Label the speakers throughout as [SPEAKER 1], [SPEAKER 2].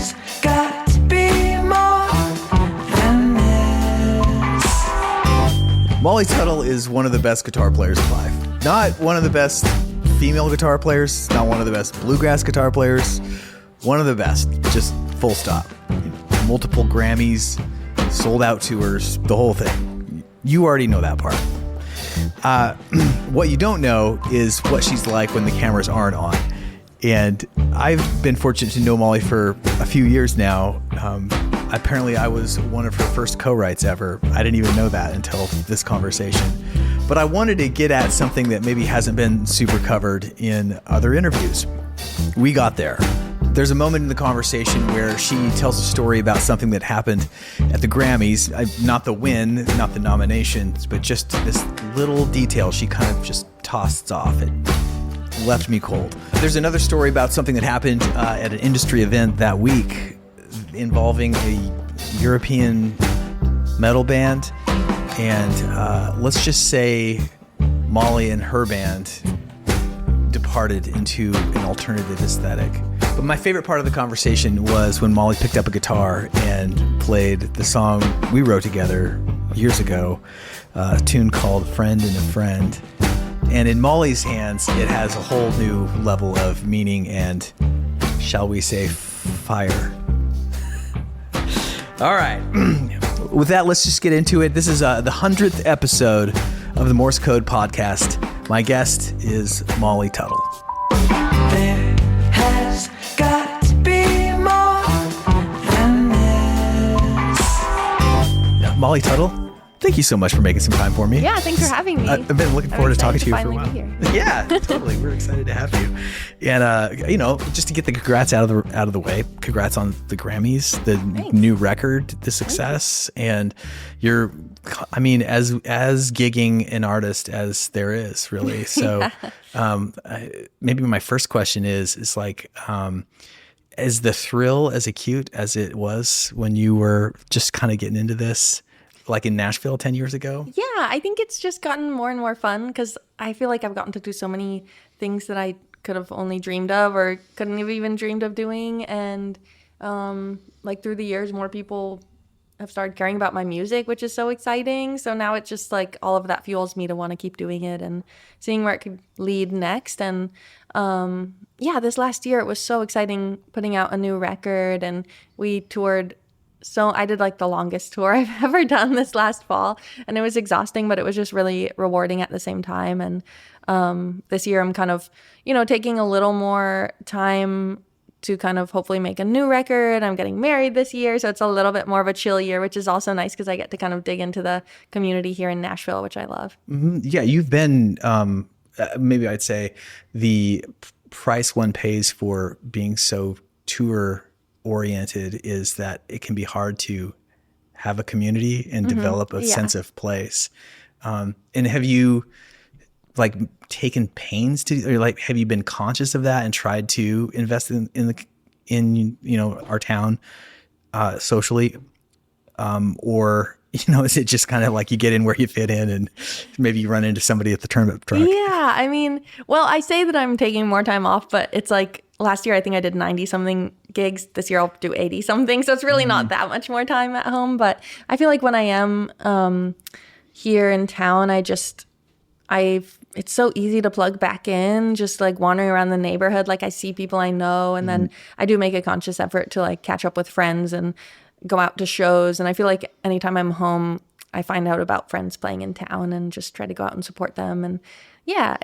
[SPEAKER 1] has got to be more than this.
[SPEAKER 2] Molly Tuttle is one of the best guitar players alive. Not one of the best female guitar players, not one of the best bluegrass guitar players, one of the best, just full stop. Multiple Grammys, sold out tours, the whole thing. You already know that part. What you don't know is what she's like when the cameras aren't on. And I've been fortunate to know Molly for a few years now. Apparently I was one of her first co-writes ever. I didn't even know that until this conversation. But I wanted to get at something that maybe hasn't been super covered in other interviews. We got there. There's a moment in the conversation where she tells a story about something that happened at the Grammys, not the win, not the nominations, but just this little detail she kind of just tossed off. It left me cold. There's another story about something that happened at an industry event that week involving a European metal band. And let's just say Molly and her band departed into an alternative aesthetic. But my favorite part of the conversation was when Molly picked up a guitar and played the song we wrote together years ago, a tune called Friend and a Friend. And in Molly's hands, it has a whole new level of meaning and, shall we say, fire. All right. With that, let's just get into it. This is the 100th episode of the Morse Code podcast. My guest is Molly Tuttle.
[SPEAKER 1] There has got to be more than this.
[SPEAKER 2] Molly Tuttle, thank you so much for making some time for me.
[SPEAKER 3] Yeah, thanks for having me.
[SPEAKER 2] I've been looking forward to talking to you for a while.
[SPEAKER 3] Be here.
[SPEAKER 2] Yeah, totally. We're excited to have you. And just to get the congrats out of the way. Congrats on the Grammys, the new record, the success, and you're, as gigging an artist as there is, really. So, maybe my first question is like, is the thrill as acute as it was when you were just kind of getting into this, like in Nashville 10 years ago?
[SPEAKER 3] Yeah, I think it's just gotten more and more fun because I feel like I've gotten to do so many things that I could have only dreamed of or couldn't have even dreamed of doing. And through the years, more people have started caring about my music, which is so exciting. So now it's just like all of that fuels me to want to keep doing it and seeing where it could lead next. And this last year, it was so exciting putting out a new record, and we toured. So I did like the longest tour I've ever done this last fall, and it was exhausting, but it was just really rewarding at the same time. And this year I'm kind of, taking a little more time to kind of hopefully make a new record. I'm getting married this year, so it's a little bit more of a chill year, which is also nice because I get to kind of dig into the community here in Nashville, which I love.
[SPEAKER 2] Mm-hmm. Yeah, you've been, maybe I'd say the price one pays for being so tour oriented is that it can be hard to have a community and develop a sense of place. And have you taken pains to, or have you been conscious of that and tried to invest in our town socially, or is it just kind of like you get in where you fit in and maybe you run into somebody at the turnip truck?
[SPEAKER 3] Yeah, I say that I'm taking more time off, but it's like last year I think I did 90 something gigs. This year I'll do 80 something. So it's really not that much more time at home. But I feel like when I am here in town, it's so easy to plug back in, just like wandering around the neighborhood. Like I see people I know, and then I do make a conscious effort to like catch up with friends and go out to shows. And I feel like anytime I'm home, I find out about friends playing in town and just try to go out and support them. And yeah,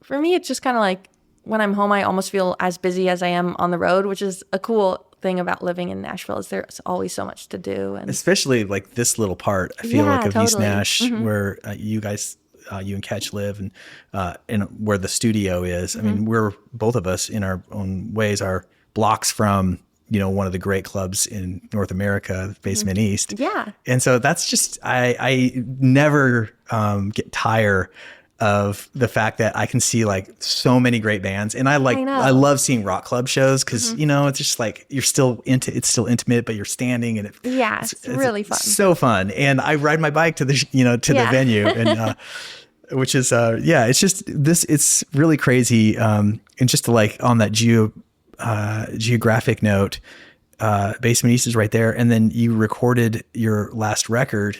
[SPEAKER 3] for me, it's just kind of like when I'm home, I almost feel as busy as I am on the road, which is a cool thing about living in Nashville is there's always so much to do. And
[SPEAKER 2] especially like this little part, I feel like of
[SPEAKER 3] totally.
[SPEAKER 2] East Nash, where you guys, you and Catch live, and where the studio is. I mean, we're both of us in our own ways are blocks from, one of the great clubs in North America, Basement East.
[SPEAKER 3] Yeah.
[SPEAKER 2] And so that's just, I never get tired of the fact that I can see like so many great bands, and I love seeing rock club shows because it's just like it's still intimate, but you're standing, and
[SPEAKER 3] it's really fun.
[SPEAKER 2] So fun. And I ride my bike to the the venue, and which is it's just this. It's really crazy. And just to like on that geographic note, Basement East is right there. And then you recorded your last record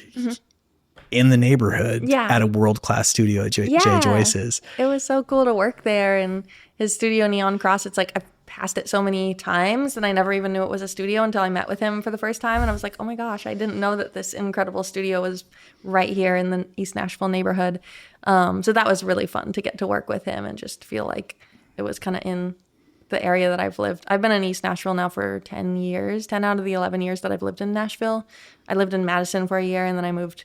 [SPEAKER 2] in the neighborhood at a world-class studio at Jay Joyce's.
[SPEAKER 3] It was so cool to work there. And his studio, Neon Cross, it's like I've passed it so many times and I never even knew it was a studio until I met with him for the first time. And I was like, oh my gosh, I didn't know that this incredible studio was right here in the East Nashville neighborhood. So that was really fun to get to work with him and just feel like it was kind of in the area that I've lived. I've been in East Nashville now for 10 years, 10 out of the 11 years that I've lived in Nashville. I lived in Madison for a year and then I moved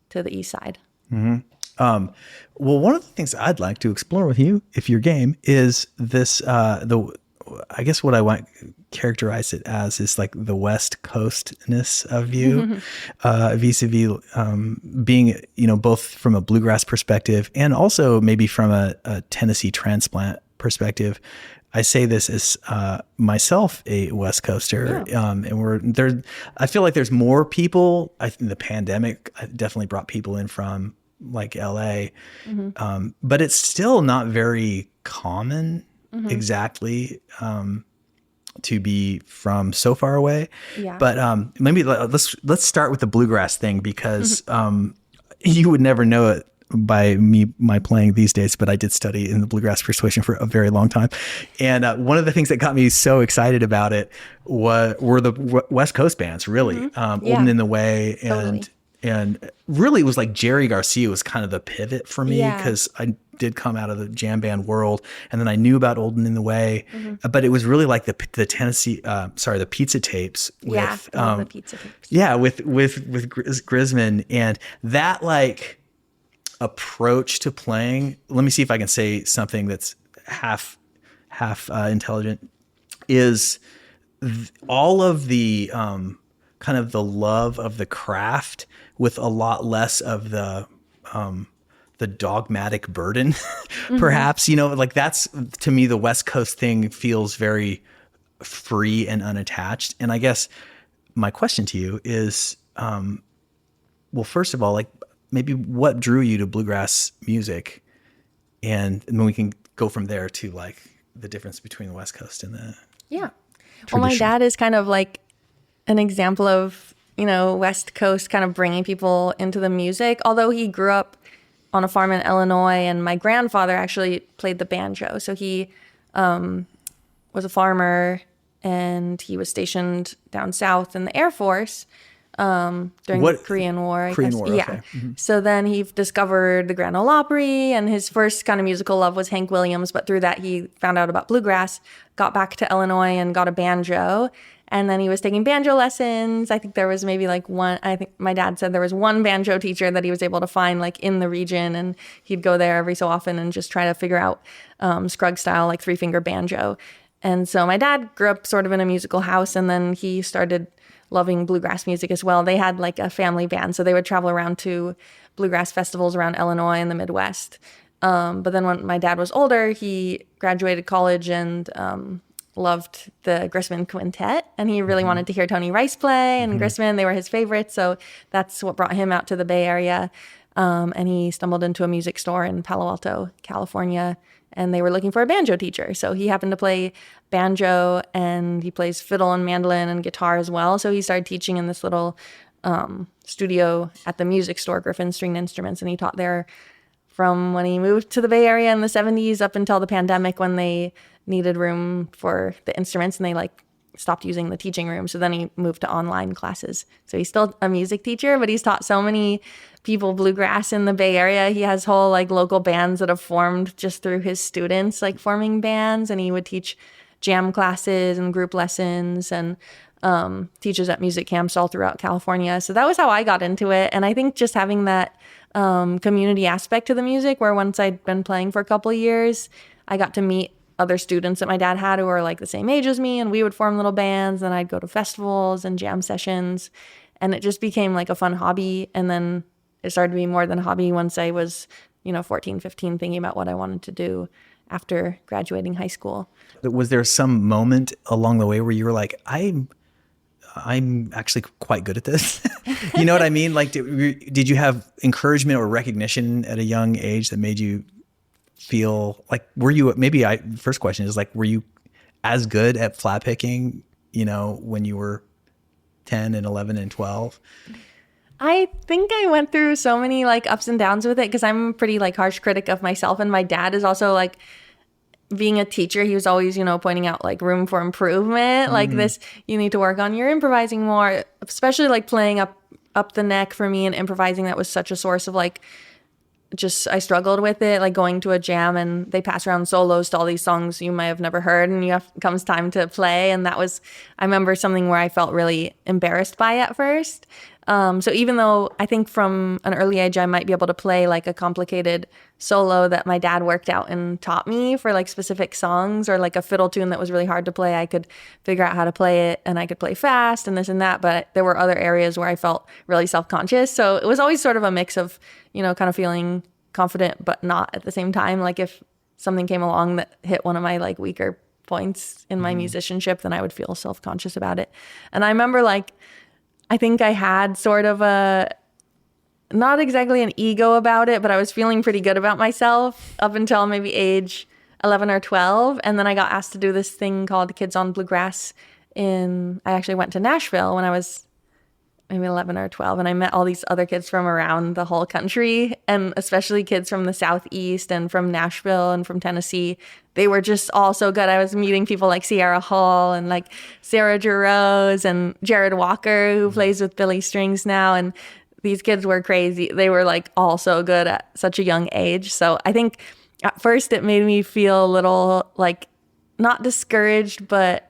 [SPEAKER 3] to the east side.
[SPEAKER 2] Well, one of the things I'd like to explore with you, if you're game, is this, I guess what I want to characterize it as is like the West Coastness of you, vis-a-vis being, both from a bluegrass perspective and also maybe from a Tennessee transplant perspective. I say this as myself, a West Coaster, and we're there. I feel like there's more people. I think the pandemic definitely brought people in from like LA, but it's still not very common exactly to be from so far away. Yeah. But maybe let's start with the bluegrass thing because you would never know it by my playing these days, but I did study in the bluegrass persuasion for a very long time. And one of the things that got me so excited about it were the West Coast bands, really. Olden in the Way and really it was like Jerry Garcia was kind of the pivot for me because I did come out of the jam band world and then I knew about Olden in the Way, but it was really like the Tennessee, the Pizza Tapes with,
[SPEAKER 3] the Pizza Tapes.
[SPEAKER 2] Yeah, with Grisman and that like approach to playing. Let me see if I can say something that's half intelligent. Is all of the kind of the love of the craft with a lot less of the dogmatic burden, perhaps. Like that's to me the West Coast thing feels very free and unattached. And I guess my question to you is, well, first of all, like, maybe what drew you to bluegrass music, and then we can go from there to like the difference between the West Coast and the
[SPEAKER 3] Well, my dad is kind of like an example of West Coast kind of bringing people into the music. Although he grew up on a farm in Illinois, and my grandfather actually played the banjo, so he was a farmer and he was stationed down south in the Air Force. During the Korean War, I guess.
[SPEAKER 2] War,
[SPEAKER 3] yeah.
[SPEAKER 2] Okay.
[SPEAKER 3] So then he discovered the Grand Ole Opry, and his first kind of musical love was Hank Williams. But through that, he found out about bluegrass, got back to Illinois, and got a banjo. And then he was taking banjo lessons. I think there was maybe like one. I think my dad said there was one banjo teacher that he was able to find like in the region, and he'd go there every so often and just try to figure out Scruggs style, like 3-finger banjo. And so my dad grew up sort of in a musical house, and then he started loving bluegrass music as well. They had like a family band, so they would travel around to bluegrass festivals around Illinois and the Midwest. But then when my dad was older, he graduated college and loved the Grisman Quintet, and he really wanted to hear Tony Rice play, and Grisman, they were his favorites, so that's what brought him out to the Bay Area. And he stumbled into a music store in Palo Alto, California, and they were looking for a banjo teacher. So he happened to play banjo, and he plays fiddle and mandolin and guitar as well. So he started teaching in this little studio at the music store, Griffin Stringed Instruments, and he taught there from when he moved to the Bay Area in the 70s up until the pandemic when they needed room for the instruments and they like stopped using the teaching room. So then he moved to online classes. So he's still a music teacher, but he's taught so many people bluegrass in the Bay Area. He has whole like local bands that have formed just through his students, like forming bands, and he would teach jam classes and group lessons and teaches at music camps all throughout California. So that was how I got into it. And I think just having that community aspect to the music, where once I'd been playing for a couple of years, I got to meet other students that my dad had who were like the same age as me, and we would form little bands, and I'd go to festivals and jam sessions, and it just became like a fun hobby. And then it started to be more than a hobby once I was 14, 15, thinking about what I wanted to do after graduating high school.
[SPEAKER 2] Was there some moment along the way where you were like, I'm actually quite good at this? You know what I mean? Like, did you have encouragement or recognition at a young age that made you feel like, first question is like, were you as good at flat picking when you were 10 and 11 and 12?
[SPEAKER 3] I think I went through so many like ups and downs with it because I'm a pretty like harsh critic of myself. And my dad is also like, being a teacher, he was always, pointing out like room for improvement, like this, you need to work on your improvising more, especially like playing up the neck for me and improvising. That was such a source of like, I struggled with it, like going to a jam and they pass around solos to all these songs you might have never heard and comes time to play. And that was, I remember something where I felt really embarrassed by at first. So even though I think from an early age, I might be able to play like a complicated solo that my dad worked out and taught me for like specific songs, or like a fiddle tune that was really hard to play, I could figure out how to play it and I could play fast and this and that. But there were other areas where I felt really self-conscious. So it was always sort of a mix of, kind of feeling confident, but not at the same time. Like if something came along that hit one of my like weaker points in my musicianship, then I would feel self-conscious about it. And I remember like, I think I had sort of not exactly an ego about it, but I was feeling pretty good about myself up until maybe age 11 or 12. And then I got asked to do this thing called Kids-on-Bluegrass I actually went to Nashville when I was maybe 11 or 12. And I met all these other kids from around the whole country, and especially kids from the Southeast and from Nashville and from Tennessee. They were just all so good. I was meeting people like Sierra Hull and like Sarah Jarosz and Jared Walker, who plays with Billy Strings now. And these kids were crazy. They were like all so good at such a young age. So I think at first it made me feel a little like not discouraged, but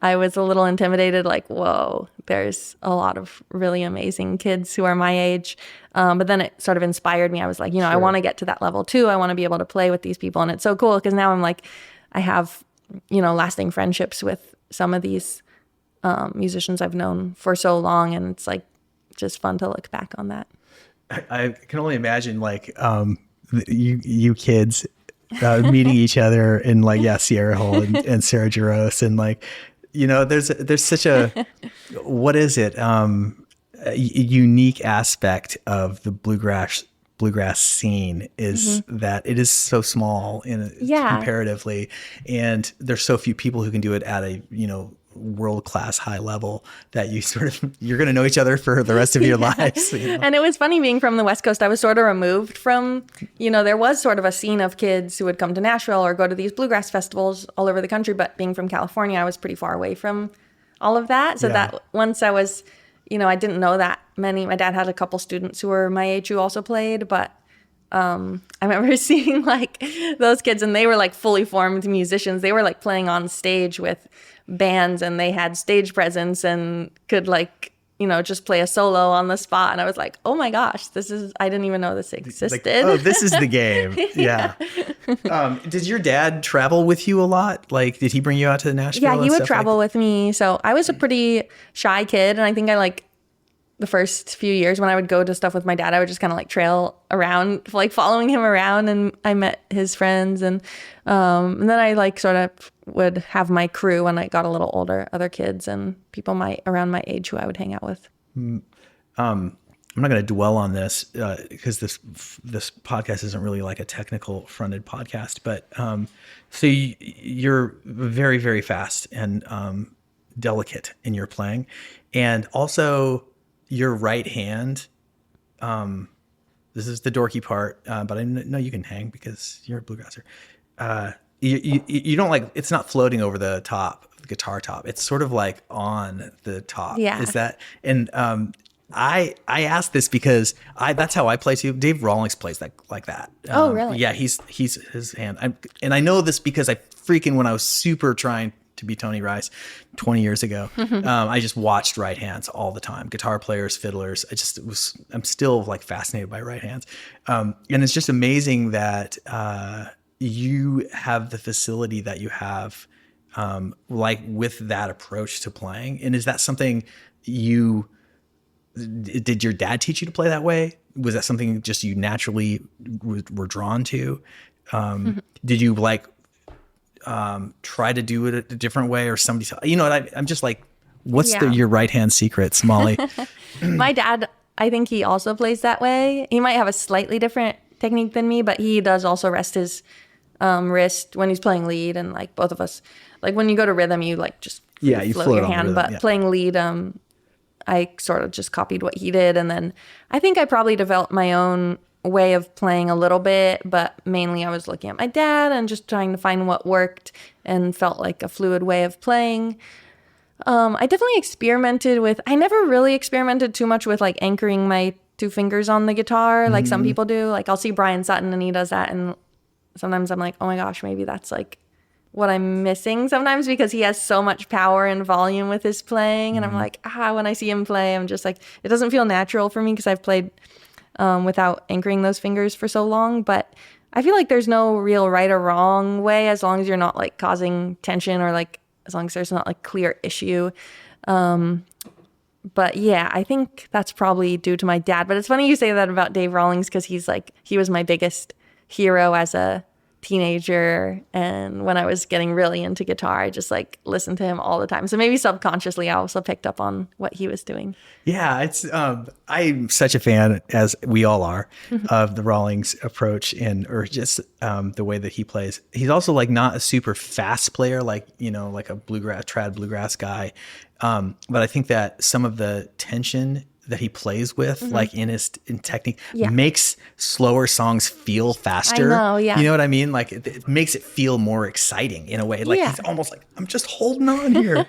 [SPEAKER 3] I was a little intimidated, like, whoa, there's a lot of really amazing kids who are my age. But then it sort of inspired me. I was like, I want to get to that level too. I want to be able to play with these people. And it's so cool because now I'm like, I have, lasting friendships with some of these musicians I've known for so long. And it's like just fun to look back on that.
[SPEAKER 2] I can only imagine like you kids meeting each other in like, Sierra Hull and Sarah Jarosz, and like, there's such a, what is it? A unique aspect of the bluegrass scene is that it is so small comparatively, and there's so few people who can do it at a, world-class high level that you're going to know each other for the rest of your lives.
[SPEAKER 3] And it was funny being from the West Coast. I was sort of removed from, there was sort of a scene of kids who would come to Nashville or go to these bluegrass festivals all over the country. But being from California, I was pretty far away from all of that. So that once I was, I didn't know that many. My dad had a couple students who were my age who also played, but I remember seeing like those kids, and they were like fully formed musicians. They were like playing on stage with bands, and they had stage presence and could like, just play a solo on the spot. And I was like, oh my gosh, I didn't even know this existed.
[SPEAKER 2] Like, oh, this is the game. Yeah. Did your dad travel with you a lot? Like, did he bring you out to Nashville?
[SPEAKER 3] Yeah, he would travel with me. So I was a pretty shy kid. And I think I like the first few years when I would go to stuff with my dad, I would just kind of like trail around, like following him around, and I met his friends. And then I like sort of would have my crew when I got a little older, other kids and people around my age who I would hang out with.
[SPEAKER 2] I'm not going to dwell on this because this podcast isn't really like a technical fronted podcast, but so you're very, very fast and delicate in your playing, and also your right hand. This is the dorky part, but I know you can hang because you're a bluegrasser. You don't like, it's not floating over the top, the guitar top. It's sort of like on the top.
[SPEAKER 3] Yeah.
[SPEAKER 2] Is that, and I asked this because that's how I play too. Dave Rawlings plays like that.
[SPEAKER 3] Oh, really?
[SPEAKER 2] Yeah, he's his hand. And I know this because when I was super trying to be Tony Rice 20 years ago, I just watched right hands all the time. Guitar players, fiddlers. I'm still like fascinated by right hands. And it's just amazing that you have the facility that you have, like with that approach to playing. And is that something did your dad teach you to play that way? Was that something just you naturally were drawn to? Did you like try to do it a different way, or somebody I'm just like, what's your right hand secrets, Molly?
[SPEAKER 3] My dad, I think he also plays that way. He might have a slightly different technique than me, but he does also rest his wrist when he's playing lead, and like both of us, like when you go to rhythm, you like just
[SPEAKER 2] you
[SPEAKER 3] float
[SPEAKER 2] float
[SPEAKER 3] your
[SPEAKER 2] on
[SPEAKER 3] hand,
[SPEAKER 2] rhythm,
[SPEAKER 3] but playing lead, I sort of just copied what he did, and then I think I probably developed my own way of playing a little bit, but mainly I was looking at my dad and just trying to find what worked and felt like a fluid way of playing. I definitely experimented with, I never really experimented too much with like anchoring my 2 fingers on the guitar like some people do. Like I'll see Brian Sutton and he does that, and sometimes I'm like, oh my gosh, maybe that's like what I'm missing sometimes, because he has so much power and volume with his playing. And I'm like, when I see him play, I'm just like, it doesn't feel natural for me because I've played without anchoring those fingers for so long. But I feel like there's no real right or wrong way, as long as you're not like causing tension, or like as long as there's not like clear issue. But yeah, I think that's probably due to my dad. But it's funny you say that about Dave Rawlings, because he was my biggest hero as a teenager, and when I was getting really into guitar, I just like listened to him all the time. So maybe subconsciously I also picked up on what he was doing.
[SPEAKER 2] Yeah, it's I'm such a fan, as we all are, of the Rawlings approach, or just the way that he plays. He's also like not a super fast player, like like a trad bluegrass guy, but I think that some of the tension that he plays with, like in technique, makes slower songs feel faster.
[SPEAKER 3] I know, yeah.
[SPEAKER 2] You know what I mean? Like it makes it feel more exciting in a way. Like he's almost like, I'm just holding on here.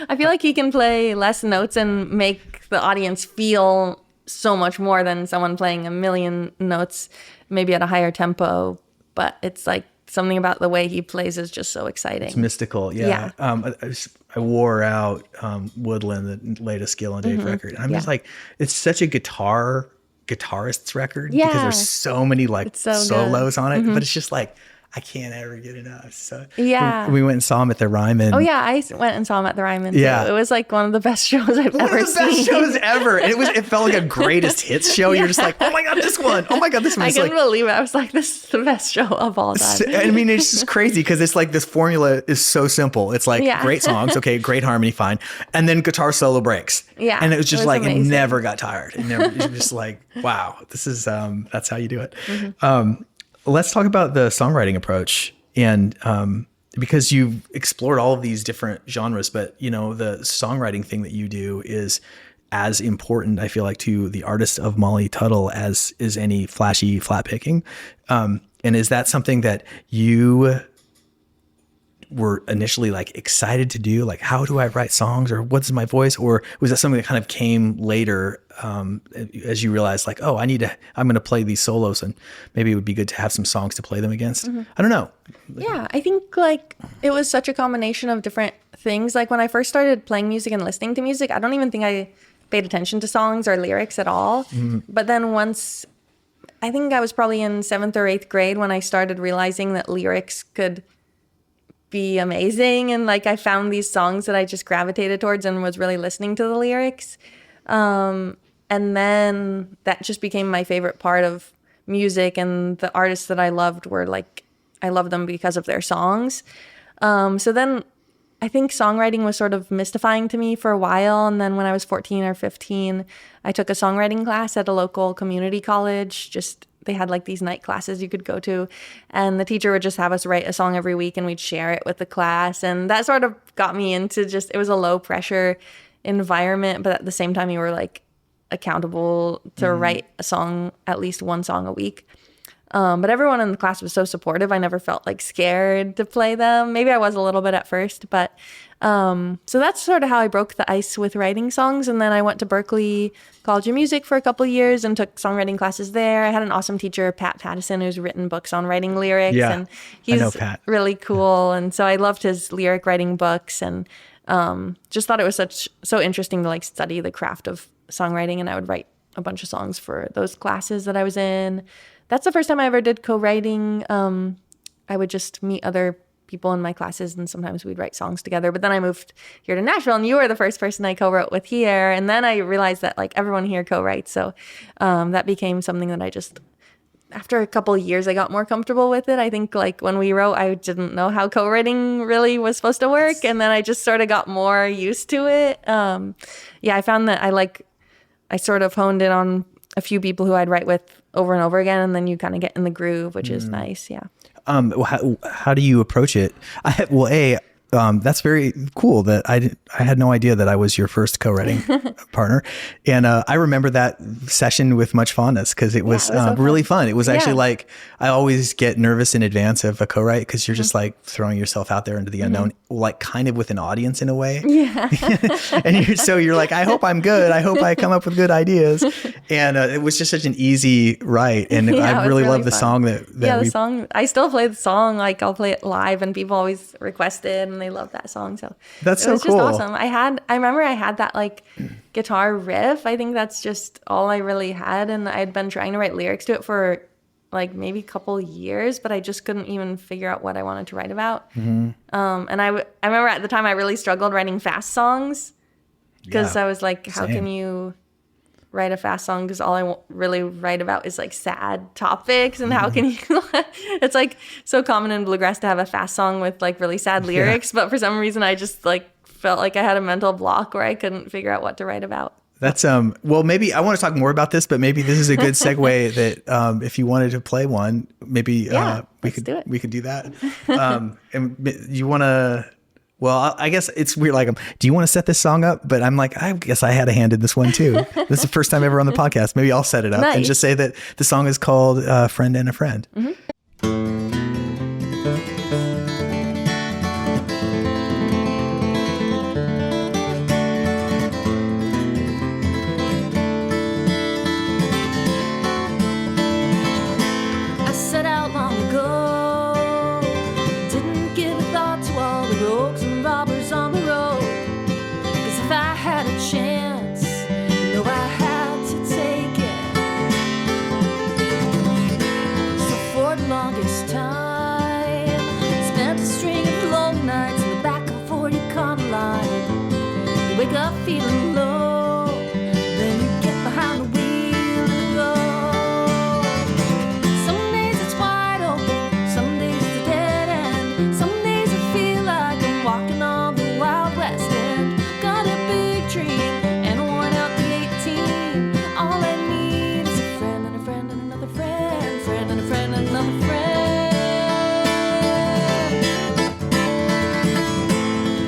[SPEAKER 3] I feel like he can play less notes and make the audience feel so much more than someone playing a million notes, maybe at a higher tempo. But it's like something about the way he plays is just so exciting.
[SPEAKER 2] It's mystical. Yeah. I wore out Woodland, the latest Gil and Dave record. And I'm just like, it's such a guitarist's record, because there's so many like solos on it, but it's just like, I can't ever get enough. So we went and saw him at the Ryman.
[SPEAKER 3] Oh yeah, I went and saw him at the Ryman too. It was like one of the best shows I've ever seen.
[SPEAKER 2] One of the best shows ever. And it felt like a greatest hits show. You're just like, oh my God, this one. Oh my God, this one.
[SPEAKER 3] I couldn't believe it. I was like, this is the best show of all time.
[SPEAKER 2] I mean, it's just crazy, because it's like this formula is so simple. It's like great songs, okay, great harmony, fine. And then guitar solo breaks. Yeah. And it was just amazing. It never got tired. It was just like, wow, this is, that's how you do it. Let's talk about the songwriting approach, and because you've explored all of these different genres, but the songwriting thing that you do is as important, I feel like, to the artist of Molly Tuttle as is any flashy flat picking. And is that something that you were initially like excited to do? Like, how do I write songs, or what's my voice? Or was that something that kind of came later, as you realized like, oh, I'm going to play these solos, and maybe it would be good to have some songs to play them against. I don't know.
[SPEAKER 3] Yeah, I think like it was such a combination of different things. Like when I first started playing music and listening to music, I don't even think I paid attention to songs or lyrics at all. But then once, I think I was probably in 7th or 8th grade when I started realizing that lyrics could be amazing, and like I found these songs that I just gravitated towards and was really listening to the lyrics, and then that just became my favorite part of music, and the artists that I loved were like, I loved them because of their songs. So then I think songwriting was sort of mystifying to me for a while, and then when I was 14 or 15, I took a songwriting class at a local community college. They had like these night classes you could go to, and the teacher would just have us write a song every week, and we'd share it with the class. And that sort of got me into it was a low pressure environment, but at the same time you were like accountable to write a song, at least one song a week. But everyone in the class was so supportive. I never felt like scared to play them. Maybe I was a little bit at first, but so that's sort of how I broke the ice with writing songs. And then I went to Berklee College of Music for a couple of years and took songwriting classes there. I had an awesome teacher, Pat Pattison, who's written books on writing lyrics.
[SPEAKER 2] Yeah,
[SPEAKER 3] and he's really cool. And so I loved his lyric writing books, and just thought it was so interesting to like study the craft of songwriting. And I would write a bunch of songs for those classes that I was in. That's the first time I ever did co-writing. I would just meet other people in my classes, and sometimes we'd write songs together. But then I moved here to Nashville, and you were the first person I co-wrote with here. And then I realized that like everyone here co-writes. So that became something that I just, after a couple of years, I got more comfortable with it. I think like when we wrote, I didn't know how co-writing really was supposed to work. And then I just sort of got more used to it. I found that I sort of honed in on a few people who I'd write with over and over again, and then you kind of get in the groove, which is nice. Yeah.
[SPEAKER 2] How do you approach it? That's very cool that I had no idea that I was your first co-writing partner. And I remember that session with much fondness because it was, really fun. It was actually like, I always get nervous in advance of a co-write because you're just like throwing yourself out there into the unknown, like kind of with an audience in a way. Yeah. And you're like, I hope I'm good. I hope I come up with good ideas. And it was just such an easy write. And I really love the song the
[SPEAKER 3] song. I still play the song. Like I'll play it live and people always request it and they love that song. So
[SPEAKER 2] that's so cool.
[SPEAKER 3] It was just awesome. I remember I had that like guitar riff. I think that's just all I really had. And I'd been trying to write lyrics to it for like maybe a couple years, but I just couldn't even figure out what I wanted to write about. And I remember at the time I really struggled writing fast songs because I was like, how can you write a fast song? Because all I really write about is like sad topics, and how can you it's like so common in bluegrass to have a fast song with like really sad lyrics, but for some reason I just like felt like I had a mental block where I couldn't figure out what to write about.
[SPEAKER 2] That's well, maybe I want to talk more about this, but maybe this is a good segue that if you wanted to play one, maybe we could do that. And you want to. Well, I guess it's weird. Like, do you want to set this song up? But I'm like, I guess I had a hand in this one too. This is the first time ever on the podcast. Maybe I'll set it up and just say that the song is called "Friend and a Friend."
[SPEAKER 1] I set out long ago, didn't give a thought to all the rogues and robbers on the road. 'Cause if I had a chance, you know I had to take it. So for the longest time, spent a string of lonely nights in the back of a 40 car line. You wake up feeling low, then you get behind the wheel and go. Some days it's wide open, some days it's a dead end. Some days I feel like I'm walking on the Wild West end. Got a big dream and a worn out D18. All I need is a friend and a friend and another friend. Friend and a friend and another friend.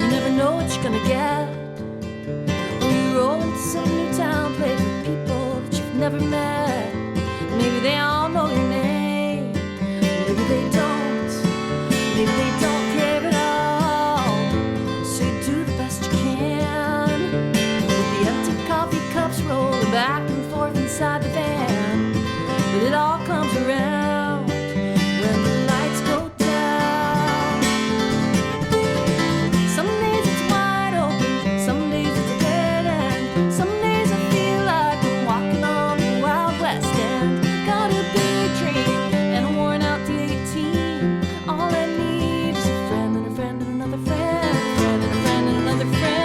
[SPEAKER 1] You never know what you're gonna get when you roll into some new town, play with people that you've never met. Maybe they all know your name, maybe they don't, maybe they don't care at all. So you do the best you can with the empty coffee cups rolling back and forth inside the van. But it all comes around when the lights go down. Some days it's wide open, some days it's a dead end. Some days I feel like I'm walking on the Wild West end. Got a big dream and a worn out D18. All I need is a friend and a friend and another friend. Friend and a friend and another friend.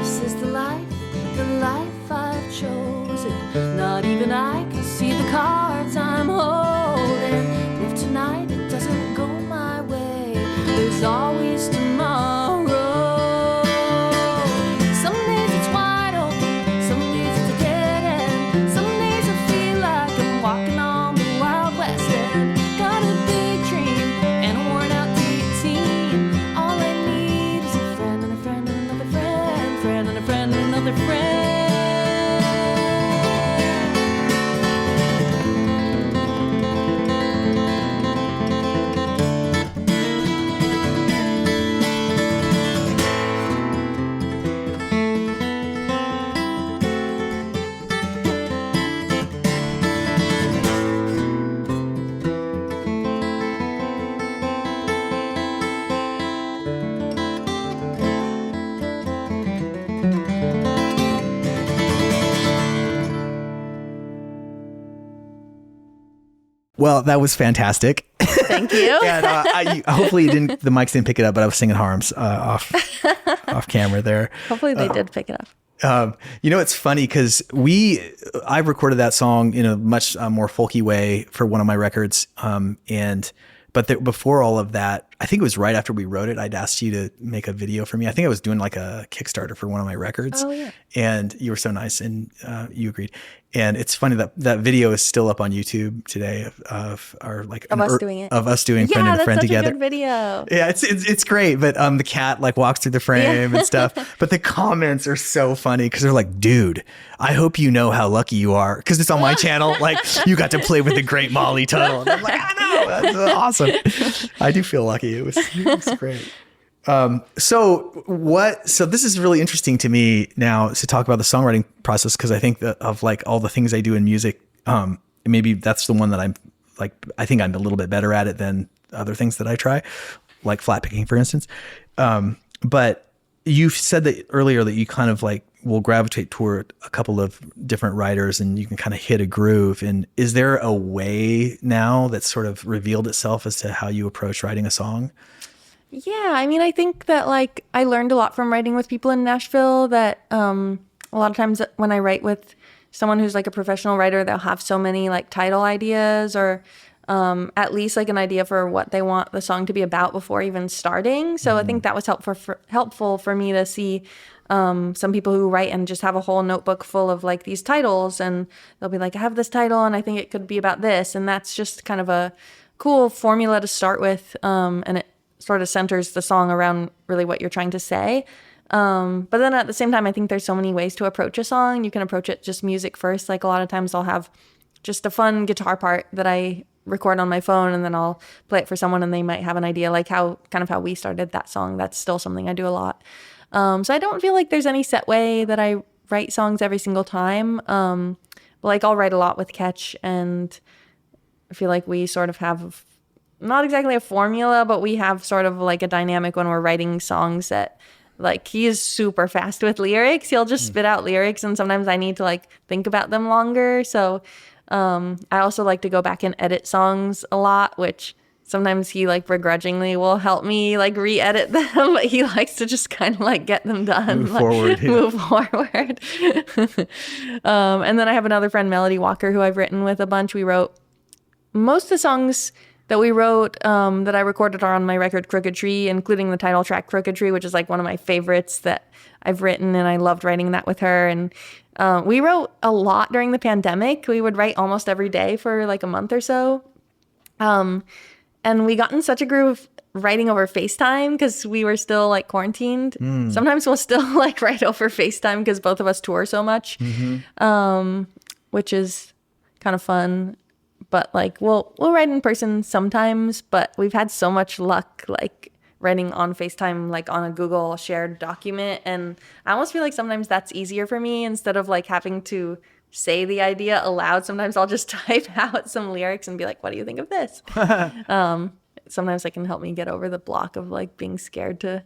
[SPEAKER 1] This is the life I've chosen. Not even I can see the cards I'm holding. If tonight it doesn't go my way, there's always tomorrow. Some days it's wide open, some days it's a dead end. Some days I feel like I'm walking on the Wild West end. Got a big dream and a worn out D18. All I need is a friend and a friend and another friend. Friend and a friend and another friend.
[SPEAKER 2] Well, that was fantastic.
[SPEAKER 3] Thank you.
[SPEAKER 2] And hopefully the mics didn't pick it up, but I was singing harms off camera there.
[SPEAKER 3] Hopefully they did pick it up.
[SPEAKER 2] It's funny because I recorded that song in a much more folky way for one of my records. But before all of that, I think it was right after we wrote it, I'd asked you to make a video for me. I think I was doing like a Kickstarter for one of my records.
[SPEAKER 3] Oh, yeah.
[SPEAKER 2] And you were so nice and you agreed. And it's funny that video is still up on YouTube today of
[SPEAKER 3] us doing it.
[SPEAKER 2] Of us doing Friend and Friend together.
[SPEAKER 3] Yeah, that's such a good video.
[SPEAKER 2] Yeah, it's great. But the cat like walks through the frame and stuff. But the comments are so funny because they're like, dude, I hope you know how lucky you are. Because it's on my channel. Like, you got to play with the great Molly Tuttle. And I'm like, I know. That's awesome. I do feel lucky. It was great. So this is really interesting to me now to talk about the songwriting process, because I think that of like all the things I do in music, maybe that's the one that I think I'm a little bit better at it than other things that I try, like flat picking, for instance. But you said that earlier that you kind of like will gravitate toward a couple of different writers and you can kind of hit a groove. And is there a way now that's sort of revealed itself as to how you approach writing a song?
[SPEAKER 3] Yeah, I mean, I think that like I learned a lot from writing with people in Nashville, that a lot of times when I write with someone who's like a professional writer, they'll have so many like title ideas or at least like an idea for what they want the song to be about before even starting. So I think that was helpful for me to see some people who write and just have a whole notebook full of like these titles, and they'll be like, I have this title and I think it could be about this. And that's just kind of a cool formula to start with. And it sort of centers the song around really what you're trying to say. But then at the same time, I think there's so many ways to approach a song. You can approach it just music first. Like a lot of times I'll have just a fun guitar part that I record on my phone and then I'll play it for someone and they might have an idea, like how we started that song. That's still something I do a lot. So I don't feel like there's any set way that I write songs every single time. But like I'll write a lot with Ketch, and I feel like we sort of have not exactly a formula, but we have sort of like a dynamic when we're writing songs that like he is super fast with lyrics. He'll just spit out lyrics and sometimes I need to like think about them longer. So I also like to go back and edit songs a lot, which sometimes he like begrudgingly will help me like re-edit them, but he likes to just kind of like get them done.
[SPEAKER 2] Move forward.
[SPEAKER 3] And then I have another friend, Melody Walker, who I've written with a bunch. We wrote most of the songs that we wrote that I recorded are on my record Crooked Tree, including the title track Crooked Tree, which is like one of my favorites that I've written, and I loved writing that with her. And we wrote a lot during the pandemic. We would write almost every day for like a month or so. And we got in such a groove writing over FaceTime because we were still like quarantined. Sometimes we'll still like write over FaceTime because both of us tour so much, which is kind of fun. But like we'll write in person sometimes, but we've had so much luck like writing on FaceTime, like on a Google shared document. And I almost feel like sometimes that's easier for me instead of like having to say the idea aloud. Sometimes I'll just type out some lyrics and be like, what do you think of this? Sometimes it can help me get over the block of like being scared to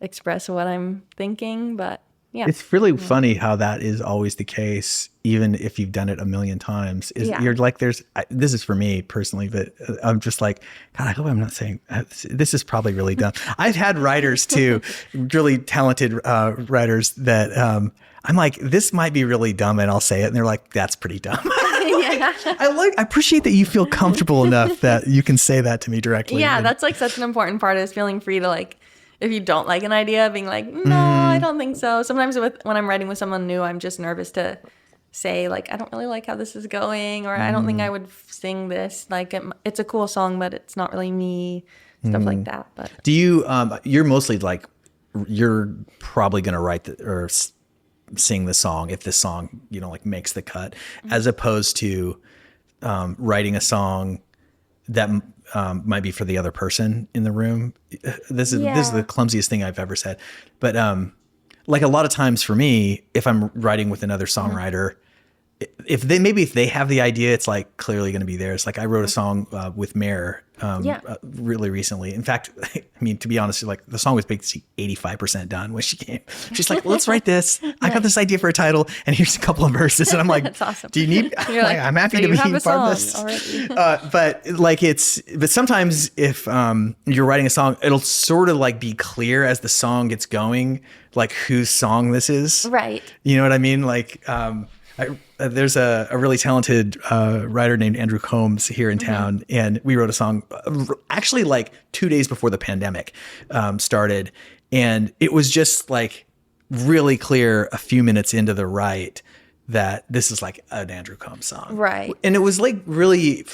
[SPEAKER 3] express what I'm thinking. But yeah.
[SPEAKER 2] It's really funny how that is always the case, even if you've done it a million times. You're like, this is for me personally, but I'm just like, God, I hope I'm not saying this is probably really dumb. I've had writers too, really talented writers that I'm like, this might be really dumb, and I'll say it, and they're like, that's pretty dumb.
[SPEAKER 3] Yeah.
[SPEAKER 2] I appreciate that you feel comfortable enough that you can say that to me directly.
[SPEAKER 3] Yeah, that's like such an important part, is feeling free to like, if you don't like an idea, being like, no, I don't think so. Sometimes when I'm writing with someone new, I'm just nervous to say like, I don't really like how this is going, or I don't think I would sing this. Like it's a cool song, but it's not really me, stuff like that. But
[SPEAKER 2] do you, you're mostly like, you're probably going to write or sing the song if this song, like makes the cut, as opposed to writing a song that might be for the other person in the room. This is the clumsiest thing I've ever said. But like a lot of times for me, if I'm writing with another songwriter, if they have the idea, it's like clearly going to be theirs. Like I wrote a song with Mare really recently. In fact, I mean, to be honest, like the song was basically 85% done when she came. She's like, let's write this. I got this idea for a title and here's a couple of verses. And I'm like,
[SPEAKER 3] That's awesome.
[SPEAKER 2] do you need, I'm happy to be part of this. But sometimes if you're writing a song, it'll sort of like be clear as the song gets going, like whose song this is.
[SPEAKER 3] Right.
[SPEAKER 2] You know what I mean? Like, there's a really talented writer named Andrew Combs here in town, and we wrote a song actually like 2 days before the pandemic started, and it was just like really clear a few minutes into the write that this is like an Andrew Combs song,
[SPEAKER 3] right? And
[SPEAKER 2] it was like really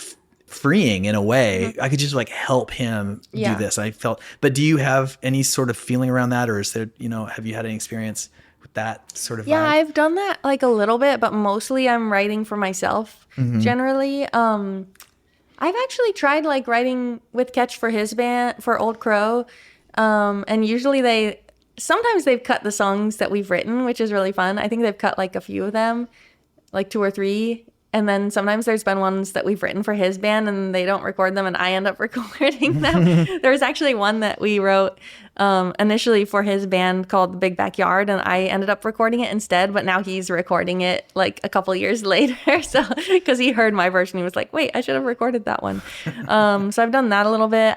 [SPEAKER 2] freeing in a way. I could just like help him do this. I felt. But do you have any sort of feeling around that, or is there, have you had any experience with that sort of vibe?
[SPEAKER 3] I've done that like a little bit, but mostly I'm writing for myself generally. I've actually tried like writing with Ketch for his band, for Old Crow, and usually sometimes they've cut the songs that we've written, which is really fun. I think they've cut like a few of them, like 2 or 3. And then sometimes there's been ones that we've written for his band and they don't record them and I end up recording them. There was actually one that we wrote initially for his band called The Big Backyard, and I ended up recording it instead, but now he's recording it like a couple years later. So, because he heard my version, he was like, wait, I should have recorded that one. So I've done that a little bit.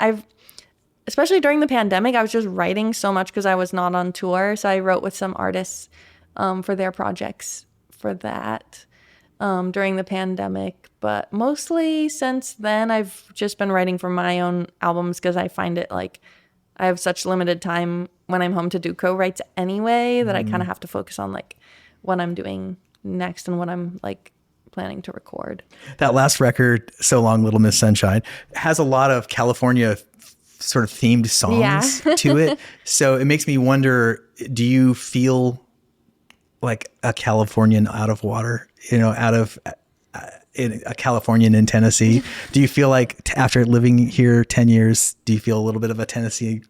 [SPEAKER 3] Especially during the pandemic, I was just writing so much because I was not on tour. So I wrote with some artists for their projects for that. During the pandemic, but mostly since then I've just been writing for my own albums because I find it like I have such limited time when I'm home to do co-writes anyway that I kind of have to focus on like what I'm doing next and what I'm like planning to record.
[SPEAKER 2] That last record, So Long Little Miss Sunshine, has a lot of California sort of themed songs to it. So it makes me wonder, do you feel like a Californian out of water, out of a Californian in Tennessee? Do you feel like after living here 10 years, do you feel a little bit of a Tennessee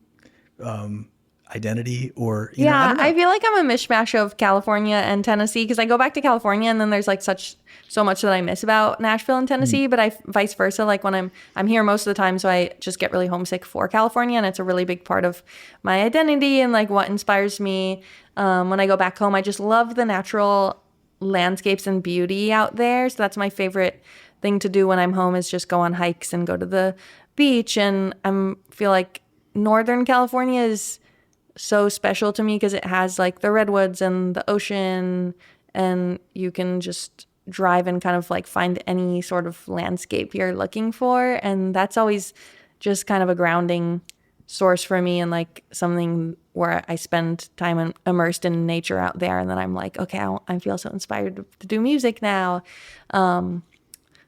[SPEAKER 2] identity, or,
[SPEAKER 3] I feel like I'm a mishmash of California and Tennessee because I go back to California and then there's like so much that I miss about Nashville and Tennessee, but I vice versa. Like when I'm here most of the time, so I just get really homesick for California, and it's a really big part of my identity and like what inspires me. When I go back home, I just love the natural landscapes and beauty out there. So that's my favorite thing to do when I'm home, is just go on hikes and go to the beach. And I feel like Northern California is so special to me because it has like the redwoods and the ocean, and you can just drive and kind of like find any sort of landscape you're looking for. And that's always just kind of a grounding source for me, and like something where I spend time immersed in nature out there. And then I'm like, okay, I feel so inspired to do music now.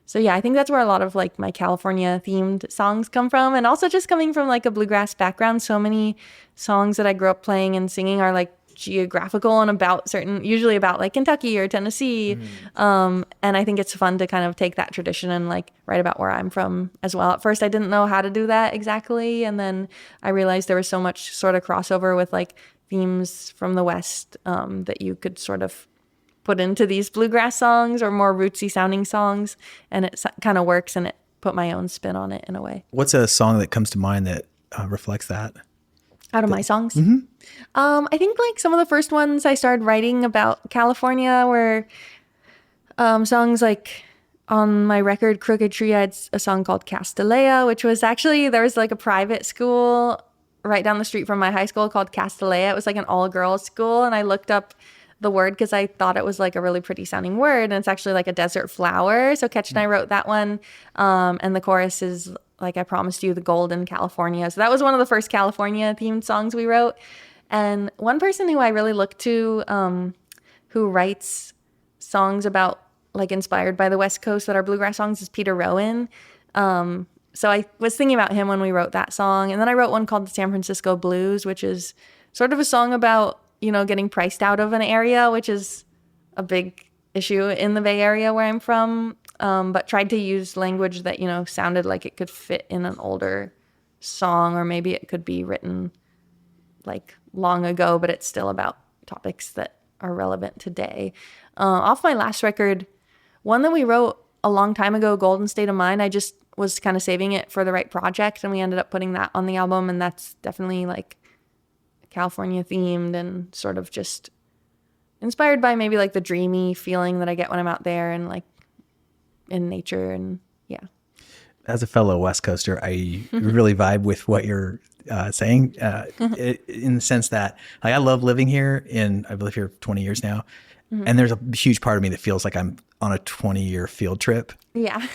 [SPEAKER 3] So yeah, I think that's where a lot of like my California themed songs come from. And also just coming from like a bluegrass background, so many songs that I grew up playing and singing are like geographical and usually about like Kentucky or Tennessee. And I think it's fun to kind of take that tradition and like write about where I'm from as well. At first I didn't know how to do that exactly, and then I realized there was so much sort of crossover with like themes from the West that you could sort of put into these bluegrass songs or more rootsy sounding songs, and it kind of works, and it put my own spin on it in a way.
[SPEAKER 2] What's a song that comes to mind that reflects that?
[SPEAKER 3] Out of my songs? I think like some of the first ones I started writing about California were songs like on my record Crooked Tree. I had a song called Castanea, which was actually, there was like a private school right down the street from my high school called Castanea. It was like an all-girls school, and I looked up the word because I thought it was like a really pretty sounding word, and it's actually like a desert flower. So Ketch and I wrote that one, and the chorus is like, I promised you the gold in California. So that was one of the first California themed songs we wrote. And one person who I really look to, who writes songs about like inspired by the West Coast that are bluegrass songs, is Peter Rowan. So I was thinking about him when we wrote that song. And then I wrote one called the San Francisco Blues, which is sort of a song about, getting priced out of an area, which is a big issue in the Bay Area where I'm from, but tried to use language that, sounded like it could fit in an older song, or maybe it could be written like long ago, but it's still about topics that are relevant today. Off my last record, one that we wrote a long time ago, Golden State of Mind, I just was kind of saving it for the right project, and we ended up putting that on the album, and that's definitely like California themed and sort of just inspired by maybe like the dreamy feeling that I get when I'm out there and like in nature. And yeah.
[SPEAKER 2] As a fellow West Coaster, I really vibe with what you're saying in the sense that like I love living here, and I've lived here 20 years now. And there's a huge part of me that feels like I'm on a 20-year field trip.
[SPEAKER 3] Yeah.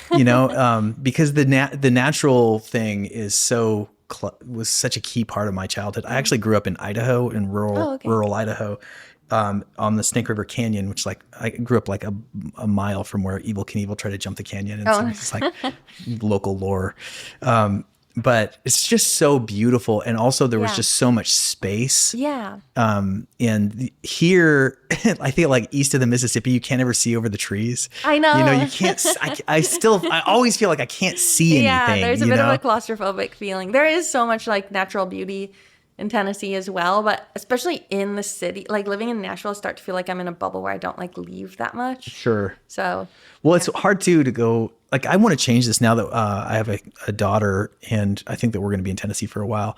[SPEAKER 2] Because the natural thing is was such a key part of my childhood. I actually grew up in Idaho, in rural Idaho, on the Snake River Canyon, which like I grew up like a mile from where Evel Knievel tried to jump the canyon, and so it's like local lore. But it's just so beautiful, and also there was just so much space.
[SPEAKER 3] Yeah.
[SPEAKER 2] And here, I feel like east of the Mississippi, you can't ever see over the trees.
[SPEAKER 3] I know.
[SPEAKER 2] You can't. I always feel like I can't see anything.
[SPEAKER 3] Yeah, there's a bit of a claustrophobic feeling. There is so much like natural beauty in Tennessee as well, but especially in the city, like living in Nashville, I start to feel like I'm in a bubble where I don't like leave that much.
[SPEAKER 2] Sure.
[SPEAKER 3] So,
[SPEAKER 2] well, it's hard to go. Like, I want to change this now that I have a daughter, and I think that we're going to be in Tennessee for a while.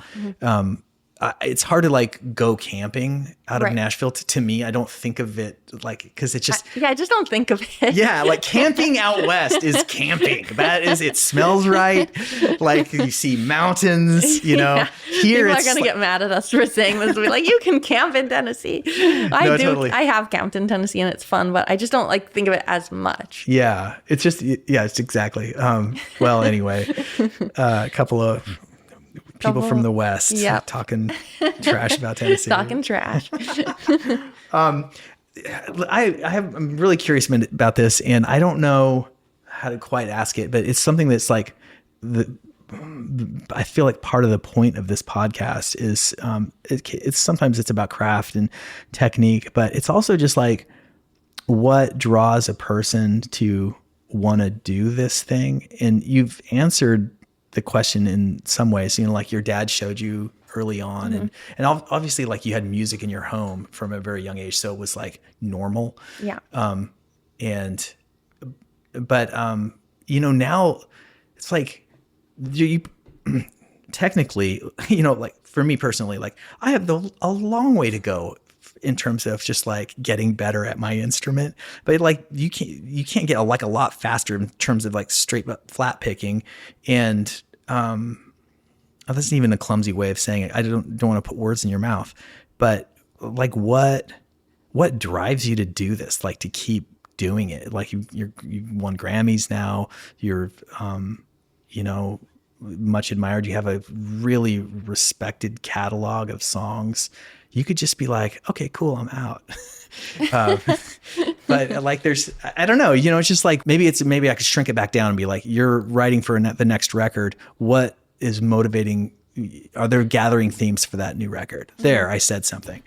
[SPEAKER 2] It's hard to like go camping out of Nashville. To me, I don't think of it like, because it's just
[SPEAKER 3] I just don't think of it.
[SPEAKER 2] Yeah, like camping out west is camping. That is, it smells right. Like you see mountains. Here
[SPEAKER 3] people
[SPEAKER 2] it's
[SPEAKER 3] are gonna get mad at us for saying this. We're like, you can camp in Tennessee.
[SPEAKER 2] Totally.
[SPEAKER 3] I have camped in Tennessee, and it's fun, but I just don't like think of it as much.
[SPEAKER 2] Yeah, it's just it's exactly. Well, anyway, a couple of people from the West talking trash about Tennessee.
[SPEAKER 3] Talking trash.
[SPEAKER 2] I'm really curious about this, and I don't know how to quite ask it, but it's something that's like I feel like part of the point of this podcast is it's sometimes it's about craft and technique, but it's also just like what draws a person to want to do this thing. And you've answered the question in some ways, like your dad showed you early on, and obviously like you had music in your home from a very young age, so it was like normal.
[SPEAKER 3] Yeah.
[SPEAKER 2] But now it's like you technically, like for me personally, like I have a long way to go in terms of just like getting better at my instrument, but like you can't get a lot faster in terms of like straight flat picking. And this isn't even a clumsy way of saying it. I don't want to put words in your mouth, but like what drives you to do this? Like to keep doing it? Like you've won Grammys now. You're much admired. You have a really respected catalog of songs. You could just be like, okay, cool, I'm out. But like, I don't know, it's just like, maybe I could shrink it back down and be like, you're writing for the next record. What is motivating? Are there gathering themes for that new record? There, I said something.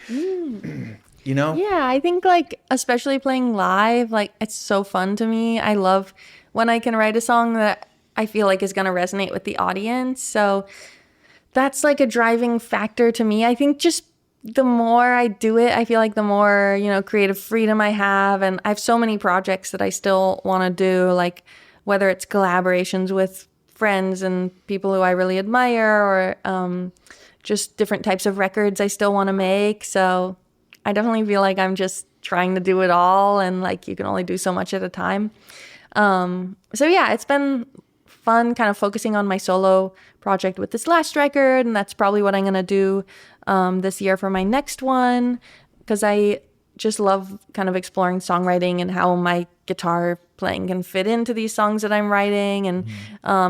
[SPEAKER 2] Yeah,
[SPEAKER 3] I think like, especially playing live, like it's so fun to me. I love when I can write a song that I feel like is going to resonate with the audience. So that's like a driving factor to me. I think just the more I do it, I feel like the more, creative freedom I have. And I have so many projects that I still want to do, like whether it's collaborations with friends and people who I really admire, or just different types of records I still want to make. So I definitely feel like I'm just trying to do it all, and like you can only do so much at a time. So yeah, it's been fun kind of focusing on my solo project with this last record, and that's probably what I'm going to do this year for my next one, because I just love kind of exploring songwriting and how my guitar playing can fit into these songs that I'm writing. And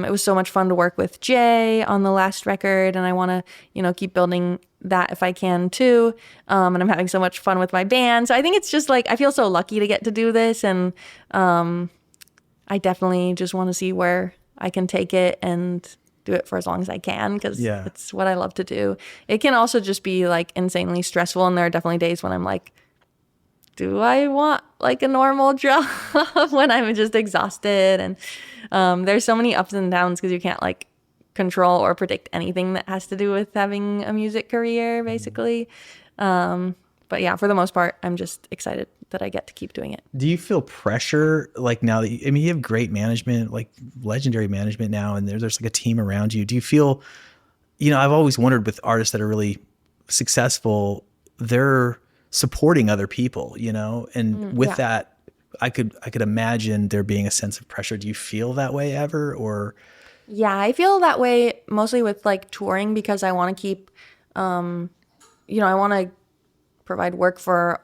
[SPEAKER 3] it was so much fun to work with Jay on the last record, and I want to, keep building that if I can too. And I'm having so much fun with my band. So I think it's just like, I feel so lucky to get to do this, and I definitely just want to see where I can take it and do it for as long as I can, because it's what I love to do. It can also just be like insanely stressful, and there are definitely days when I'm like, do I want like a normal job when I'm just exhausted? And there's so many ups and downs because you can't like control or predict anything that has to do with having a music career, basically. but yeah, for the most part, I'm just excited that I get to keep doing it.
[SPEAKER 2] Do you feel pressure like now that you have great management, like legendary management now, and there's like a team around you? Do you feel, I've always wondered with artists that are really successful, they're supporting other people, and with that, I could imagine there being a sense of pressure. Do you feel that way ever, or?
[SPEAKER 3] Yeah, I feel that way mostly with like touring because I want to keep, I want to provide work for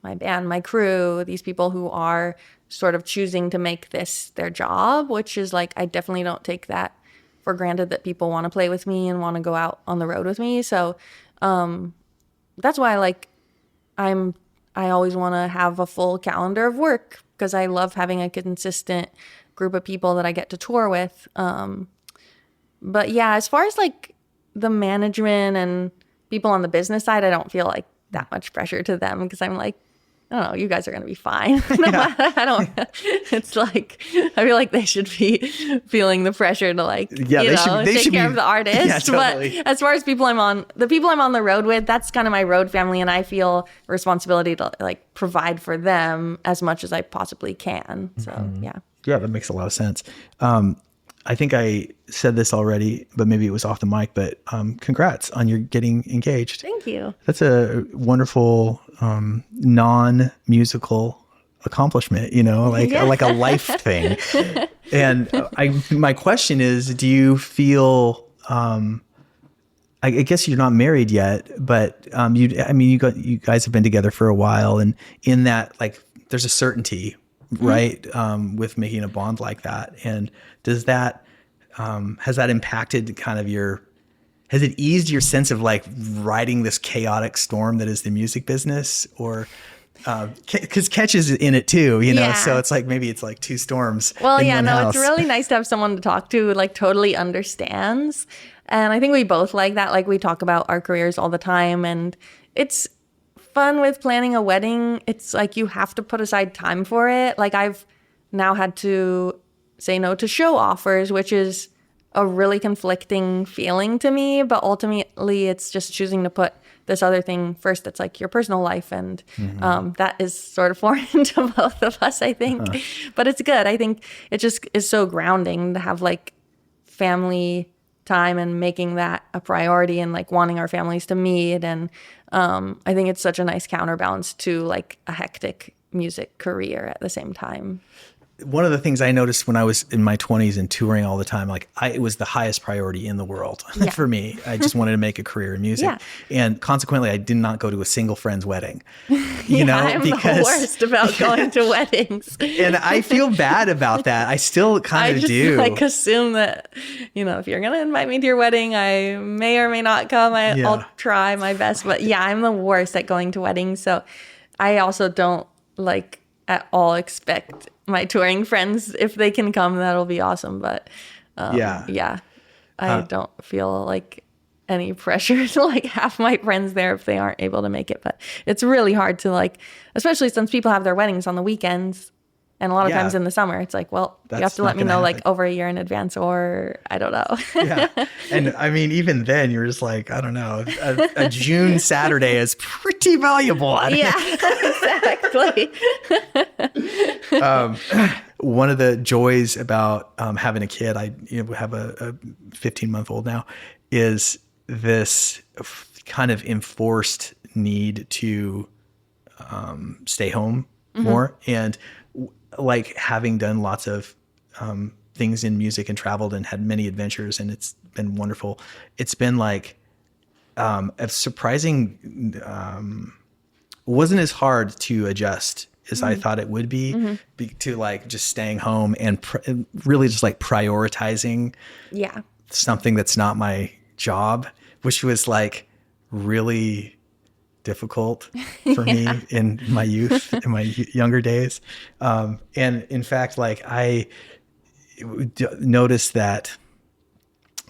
[SPEAKER 3] my band, my crew, these people who are sort of choosing to make this their job, which is like, I definitely don't take that for granted that people want to play with me and want to go out on the road with me. So that's why I always want to have a full calendar of work because I love having a consistent group of people that I get to tour with. But yeah, as far as like the management and people on the business side, I don't feel like that much pressure to them because I'm like, I don't know, you guys are going to be fine. It's like, I feel like they should be feeling the pressure to like, take care of the artist.
[SPEAKER 2] Yeah, totally.
[SPEAKER 3] But as far as the people I'm on the road with, that's kind of my road family. And I feel a responsibility to like provide for them as much as I possibly can. So yeah.
[SPEAKER 2] Yeah, that makes a lot of sense. I think I said this already, but maybe it was off the mic, but congrats on your getting engaged.
[SPEAKER 3] Thank you.
[SPEAKER 2] That's a wonderful non-musical accomplishment, like a life thing. And my question is, do you feel, I guess you're not married yet, but you guys have been together for a while, and in that, like, there's a certainty, right? With making a bond like that. And does that, has that impacted kind of has it eased your sense of like riding this chaotic storm that is the music business? Or, cause Ketch is in it too, so it's like, maybe it's like two storms.
[SPEAKER 3] Well,
[SPEAKER 2] in one house.
[SPEAKER 3] It's really nice to have someone to talk to who like totally understands. And I think we both like that. Like we talk about our careers all the time, and it's fun with planning a wedding. It's like you have to put aside time for it. Like I've now had to say no to show offers, which is a really conflicting feeling to me. But ultimately, it's just choosing to put this other thing first. That's like your personal life. And that is sort of foreign to both of us, I think. But it's good. I think it just is so grounding to have like family time and making that a priority and like wanting our families to meet. And I think it's such a nice counterbalance to like a hectic music career at the same time.
[SPEAKER 2] One of the things I noticed when I was in my 20s and touring all the time, like it was the highest priority in the world for me. I just wanted to make a career in music. Yeah. And consequently, I did not go to a single friend's wedding,
[SPEAKER 3] I'm the worst about going to weddings.
[SPEAKER 2] And I feel bad about that. I still kind of do.
[SPEAKER 3] I just like assume that, if you're going to invite me to your wedding, I may or may not come. I'll try my best. But yeah, I'm the worst at going to weddings. So I also don't like at all expect my touring friends, if they can come, that'll be awesome. But I don't feel like any pressure to like have my friends there if they aren't able to make it. But it's really hard to like, especially since people have their weddings on the weekends and a lot of times in the summer, it's like, well, you have to let me know like over a year in advance, or I don't know.
[SPEAKER 2] And I mean, even then you're just like, I don't know, a June Saturday is pretty valuable.
[SPEAKER 3] Exactly.
[SPEAKER 2] One of the joys about having a kid, I have a 15-month-old now, is this kind of enforced need to stay home more. And like having done lots of things in music and traveled and had many adventures, and it's been wonderful. It's been like a surprising, wasn't as hard to adjust as I thought it would be to like just staying home and really just like prioritizing something that's not my job, which was like really difficult for me in my youth, in my younger days. And in fact, like I noticed that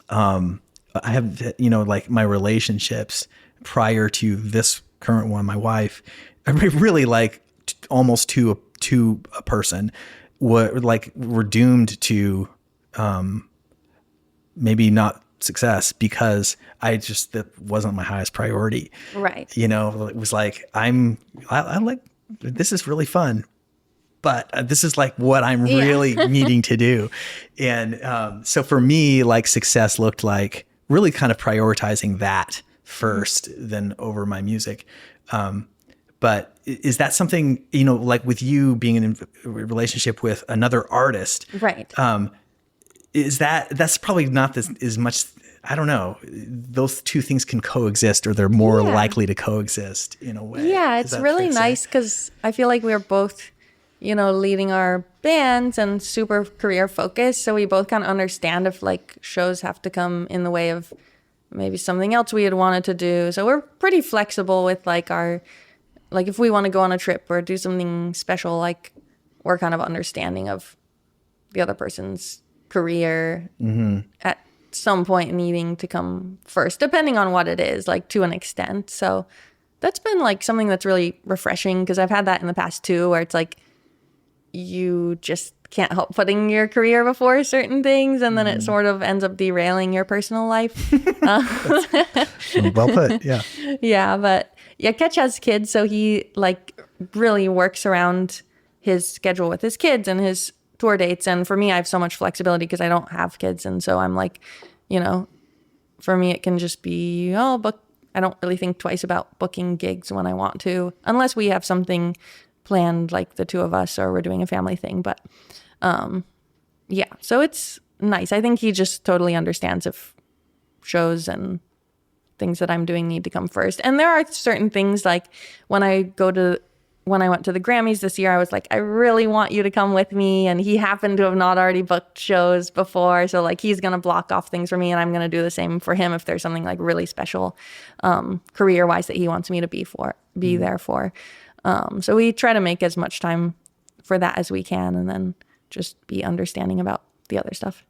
[SPEAKER 2] I have, like my relationships prior to this current one, my wife, I mean, really like almost to a person, were doomed to maybe not success because that wasn't my highest priority.
[SPEAKER 3] Right.
[SPEAKER 2] You know, it was like, I like, this is really fun, but this is like what I'm really needing to do. And so for me, like success looked like really kind of prioritizing that first than over my music. But is that something, you know, like with you being in a relationship with another artist,
[SPEAKER 3] Right.
[SPEAKER 2] That's probably not as much, I don't know, those two things can coexist, or they're more likely to coexist in a way.
[SPEAKER 3] Yeah, it's really nice because I feel like we're both, you know, leading our bands and super career focused. So we both kind of understand if like shows have to come in the way of maybe something else we had wanted to do. So we're pretty flexible with like if we want to go on a trip or do something special, like we're kind of understanding of the other person's career at some point needing to come first, depending on what it is, like to an extent. So that's been like something that's really refreshing because I've had that in the past too, where it's like you just can't help putting your career before certain things, and then it sort of ends up derailing your personal life.
[SPEAKER 2] Well put, yeah.
[SPEAKER 3] Yeah, but yeah, Ketch has kids, so he like really works around his schedule with his kids and his tour dates. And for me, I have so much flexibility because I don't have kids, and so I'm like, you know, for me it can just be book. I don't really think twice about booking gigs when I want to, unless we have something planned, like the two of us, or we're doing a family thing. But yeah, so it's nice. I think he just totally understands if shows and things that I'm doing need to come first. And there are certain things, like when I went to the Grammys this year, I was like, I really want you to come with me. And he happened to have not already booked shows before. So like he's going to block off things for me, and I'm going to do the same for him if there's something like really special career-wise that he wants me to be there for. So we try to make as much time for that as we can, and then just be understanding about the other stuff.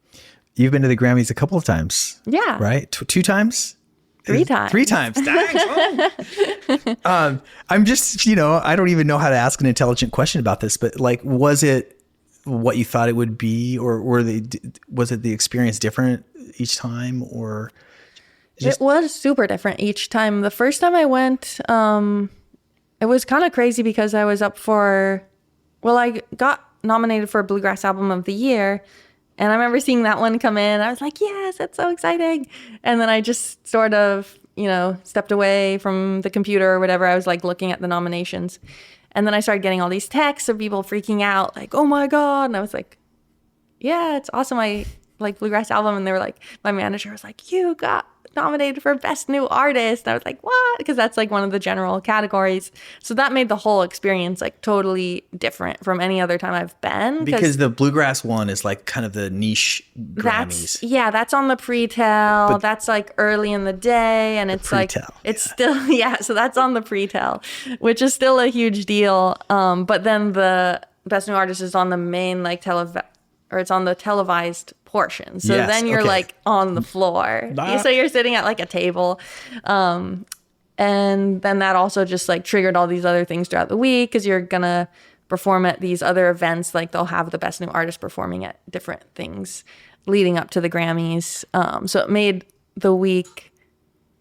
[SPEAKER 2] You've been to the Grammys a couple of times.
[SPEAKER 3] Yeah.
[SPEAKER 2] Right? Two times?
[SPEAKER 3] 3 times.
[SPEAKER 2] 3 times. I'm just, you know, I don't even know how to ask an intelligent question about this, but like, was it what you thought it would be, or was it the experience different each time, or?
[SPEAKER 3] It was super different each time. The first time I went, it was kind of crazy because I was I got nominated for Bluegrass Album of the Year. And I remember seeing that one come in. I was like, yes, that's so exciting. And then I just sort of, you know, stepped away from the computer or whatever. I was like looking at the nominations. And then I started getting all these texts of people freaking out, like, oh my God. And I was like, yeah, it's awesome. I like Bluegrass Album. And they were like, my manager was like, you got nominated for Best New Artist. And I was like, what? Because that's like one of the general categories. So that made the whole experience like totally different from any other time I've been.
[SPEAKER 2] Because the Bluegrass one is like kind of the niche Grammys.
[SPEAKER 3] That's on the pre-tell. That's like early in the day. And it's like, it's still, so that's on the pre-tell, which is still a huge deal. But then the Best New Artist is on the main like it's on the televised portion. So then you're like on the floor. So you're sitting at like a table. And then that also just like triggered all these other things throughout the week, because you're going to perform at these other events. Like they'll have the Best New Artist performing at different things leading up to the Grammys. So it made the week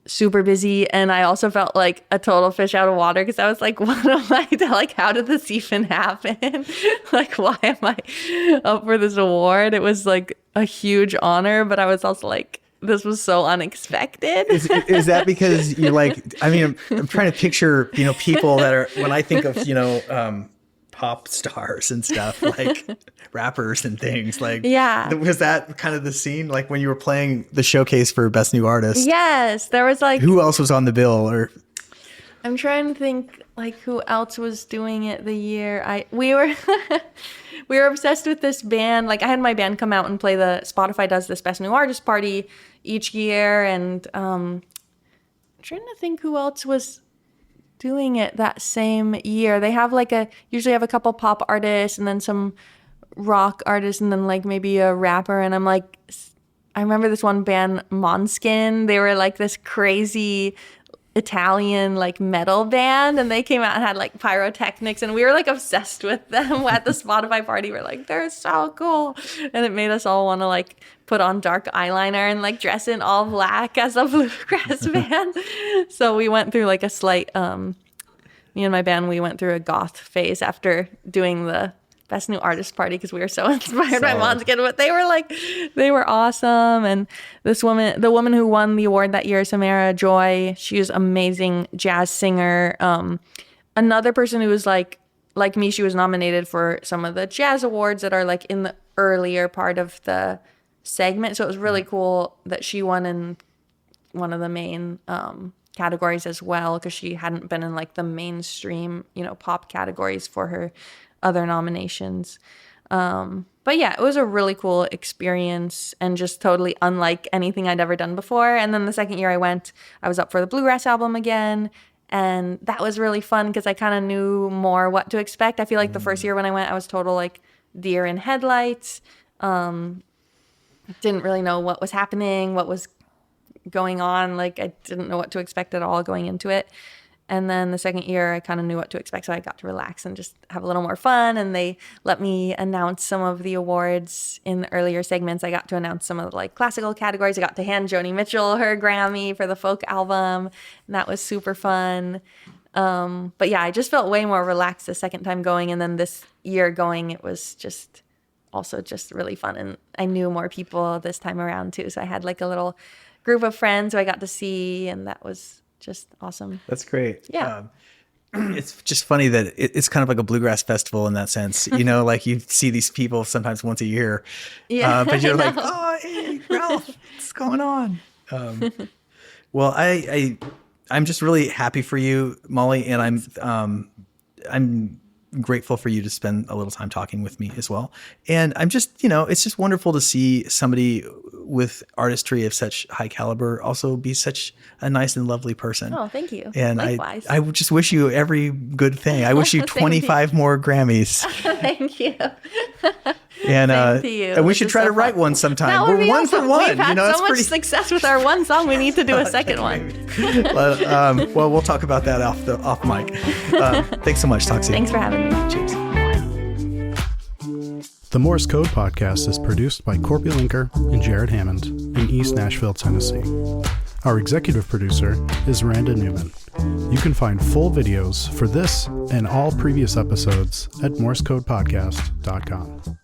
[SPEAKER 3] super busy. And I also felt like a total fish out of water, because I was like, what am I, like, how did this even happen? Like, why am I up for this award? It was like a huge honor, but I was also like, this was so unexpected.
[SPEAKER 2] Is that because you're like, I mean, I'm trying to picture, you know, people that are, when I think of, you know, pop stars and stuff, like rappers and things, like, was that kind of the scene, like when you were playing the showcase for Best New Artist?
[SPEAKER 3] Yes, there was like,
[SPEAKER 2] who else was on the bill? Or
[SPEAKER 3] I'm trying to think like who else was doing it the year we were we were obsessed with this band. Like I had my band come out and play Spotify does this Best New Artist party each year, and I'm trying to think who else was doing it that same year. They have like usually have a couple pop artists and then some rock artists and then like maybe a rapper. And I'm like, I remember this one band, Måneskin. They were like this crazy Italian like metal band, and they came out and had like pyrotechnics, and we were like obsessed with them at the Spotify party. We're like, they're so cool, and it made us all want to like put on dark eyeliner and like dress in all black as a bluegrass band. So we went through like a slight me and my band, we went through a goth phase after doing the Best New Artist party because we were so inspired by Måneskin, but they were awesome. And this woman, the woman who won the award that year, Samara Joy, she was amazing jazz singer. Another person who was like me, she was nominated for some of the jazz awards that are like in the earlier part of the segment. So it was really cool that she won in one of the main categories as well, because she hadn't been in like the mainstream, pop categories for her other nominations. But yeah, it was a really cool experience and just totally unlike anything I'd ever done before. And then the second year I went, I was up for the bluegrass album again. And that was really fun because I kind of knew more what to expect. I feel like the first year when I went, I was total like deer in headlights. Didn't really know what was happening, what was going on. Like I didn't know what to expect at all going into it. And then the second year, I kind of knew what to expect, so I got to relax and just have a little more fun. And they let me announce some of the awards in the earlier segments. I got to announce some of the like classical categories. I got to hand Joni Mitchell her Grammy for the folk album, and that was super fun. But yeah, I just felt way more relaxed the second time going. And then this year going, it was just also just really fun. And I knew more people this time around too. So I had like a little group of friends who I got to see, and that was just awesome.
[SPEAKER 2] That's great.
[SPEAKER 3] Yeah.
[SPEAKER 2] It's just funny that it's kind of like a bluegrass festival in that sense. Like you see these people sometimes once a year.
[SPEAKER 3] Yeah,
[SPEAKER 2] but you're like, oh, hey, Ralph, what's going on? Well, I'm just really happy for you, Molly, and I'm grateful for you to spend a little time talking with me as well. And I'm just, it's just wonderful to see somebody with artistry of such high caliber also be such a nice and lovely person.
[SPEAKER 3] Oh, thank you.
[SPEAKER 2] And
[SPEAKER 3] likewise.
[SPEAKER 2] I just wish you every good thing. I wish you 25 more Grammys.
[SPEAKER 3] Thank you.
[SPEAKER 2] And
[SPEAKER 3] Same to you.
[SPEAKER 2] and we should try to write one sometime.
[SPEAKER 3] We're
[SPEAKER 2] one
[SPEAKER 3] awesome.
[SPEAKER 2] for one.
[SPEAKER 3] We've had so much success with our one song. We need to do a second one.
[SPEAKER 2] Well, we'll talk about that off mic. Thanks so much. Talk soon.
[SPEAKER 3] Thanks for having me.
[SPEAKER 2] Cheers.
[SPEAKER 4] The Morse Code podcast is produced by Korby Lenker and Jared Hammond in East Nashville, Tennessee. Our executive producer is Randa Newman. You can find full videos for this and all previous episodes at morsecodepodcast.com.